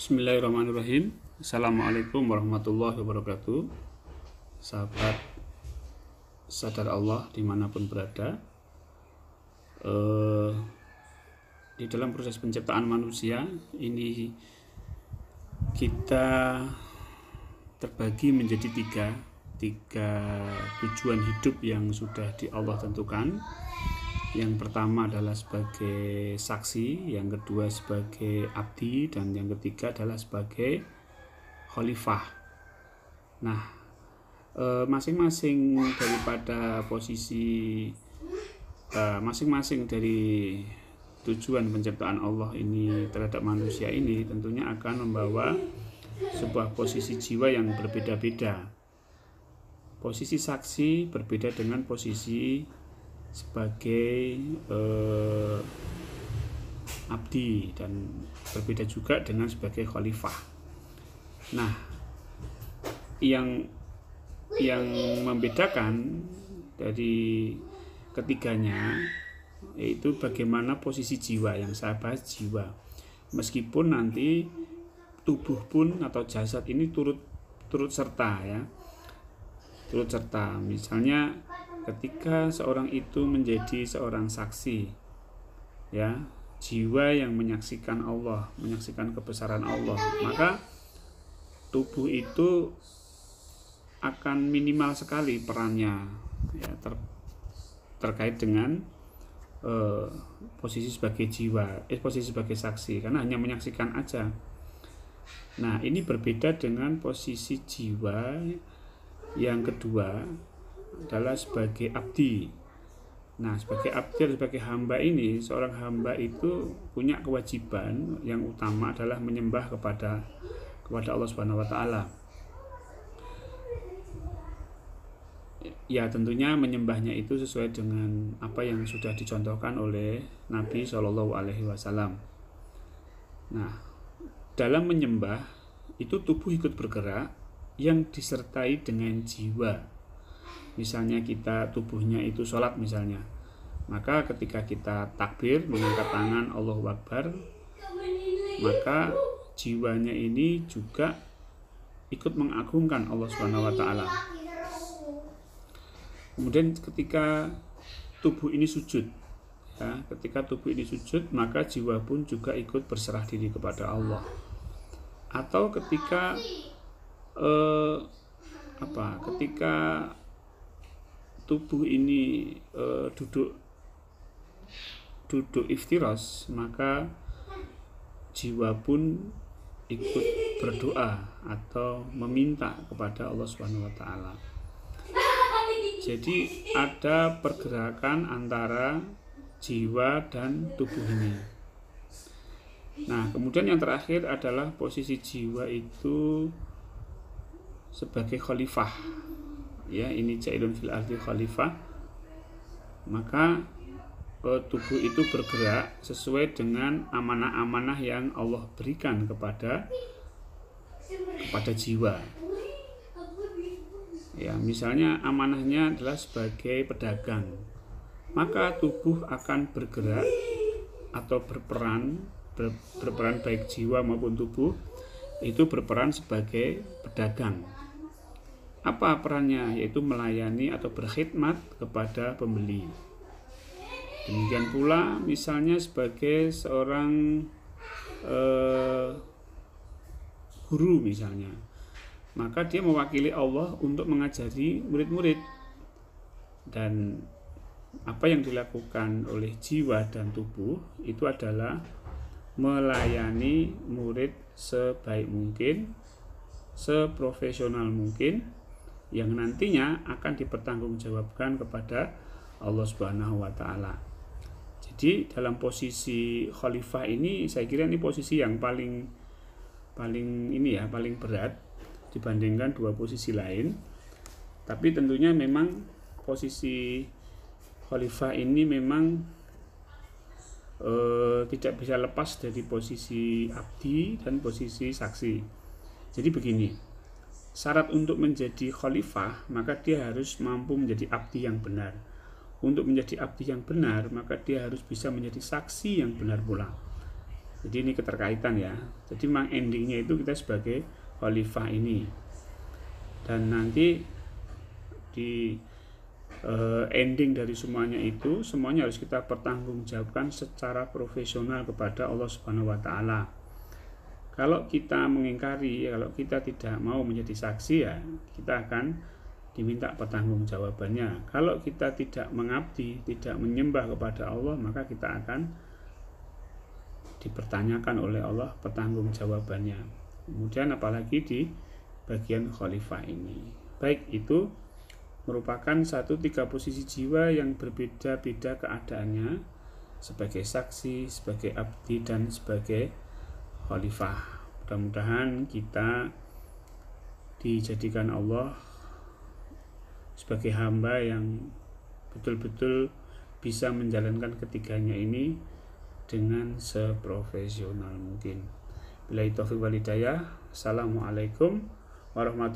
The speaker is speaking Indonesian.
Bismillahirrahmanirrahim. Assalamualaikum warahmatullahi wabarakatuh. Sahabat sadar Allah dimanapun berada, di dalam proses penciptaan manusia ini kita terbagi menjadi tiga tujuan hidup yang sudah di Allah tentukan. Yang pertama adalah sebagai saksi, yang kedua sebagai abdi, dan yang ketiga adalah sebagai khalifah. Nah, masing-masing daripada posisi masing-masing dari tujuan penciptaan Allah ini terhadap manusia ini tentunya akan membawa sebuah posisi jiwa yang berbeda-beda. Posisi saksi berbeda dengan posisi sebagai abdi, dan berbeda juga dengan sebagai khalifah. Nah, yang membedakan dari ketiganya yaitu bagaimana posisi jiwa. Yang saya bahas jiwa, meskipun nanti tubuh pun atau jasad ini turut serta ya, turut serta. Misalnya ketika seorang itu menjadi seorang saksi, ya, jiwa yang menyaksikan Allah, menyaksikan kebesaran Allah, maka tubuh itu akan minimal sekali perannya, ya, terkait dengan posisi sebagai jiwa, posisi sebagai saksi, karena hanya menyaksikan aja. Nah, ini berbeda dengan posisi jiwa yang kedua adalah sebagai abdi. Nah, sebagai abdi atau sebagai hamba ini, seorang hamba itu punya kewajiban yang utama adalah menyembah kepada Allah Subhanahu wa taala. Ya, tentunya menyembahnya itu sesuai dengan apa yang sudah dicontohkan oleh Nabi Shallallahu alaihi wasallam. Nah, dalam menyembah itu tubuh ikut bergerak yang disertai dengan jiwa. Misalnya kita tubuhnya itu sholat misalnya, maka ketika kita takbir mengangkat tangan Allahu Akbar, maka jiwanya ini juga ikut mengagungkan Allah Subhanahu wa taala. Kemudian ketika tubuh ini sujud, ya, ketika tubuh ini sujud, maka jiwa pun juga ikut berserah diri kepada Allah. Atau ketika ketika tubuh ini duduk iftiros, maka jiwa pun ikut berdoa atau meminta kepada Allah Subhanahu wa taala. Jadi ada pergerakan antara jiwa dan tubuh ini. Nah, kemudian yang terakhir adalah posisi jiwa itu sebagai khalifah. Ya, ini ja'ilun fil ardi khalifah. Maka tubuh itu bergerak sesuai dengan amanah-amanah yang Allah berikan kepada jiwa. Ya, misalnya amanahnya adalah sebagai pedagang, maka tubuh akan bergerak atau berperan baik jiwa maupun tubuh itu berperan sebagai pedagang. Apa perannya? Yaitu melayani atau berkhidmat kepada pembeli. Demikian pula misalnya sebagai seorang guru misalnya, maka dia mewakili Allah untuk mengajari murid-murid. Dan apa yang dilakukan oleh jiwa dan tubuh itu adalah melayani murid sebaik mungkin, seprofesional mungkin, yang nantinya akan dipertanggungjawabkan kepada Allah Subhanahu wa taala. Jadi dalam posisi khalifah ini saya kira ini posisi yang paling berat dibandingkan dua posisi lain. Tapi tentunya memang posisi khalifah ini memang tidak bisa lepas dari posisi abdi dan posisi saksi. Jadi begini, syarat untuk menjadi khalifah maka dia harus mampu menjadi abdi yang benar. Untuk menjadi abdi yang benar maka dia harus bisa menjadi saksi yang benar pula. Jadi ini keterkaitan ya. Jadi memang endingnya itu kita sebagai khalifah ini. Dan nanti di ending dari semuanya itu, semuanya harus kita pertanggungjawabkan secara profesional kepada Allah Subhanahu wa taala. Kalau kita mengingkari, kalau kita tidak mau menjadi saksi, ya kita akan diminta pertanggungjawabannya. Kalau kita tidak mengabdi, tidak menyembah kepada Allah, maka kita akan dipertanyakan oleh Allah pertanggungjawabannya. Kemudian apalagi di bagian khalifah ini. Baik, itu merupakan 3 posisi jiwa yang berbeda-beda keadaannya, sebagai saksi, sebagai abdi, dan sebagai khalifah. Mudah-mudahan kita dijadikan Allah sebagai hamba yang betul-betul bisa menjalankan ketiganya ini dengan seprofesional mungkin. Billahi taufiq wal hidayah. Assalamualaikum warahmatullahi wabarakatuh.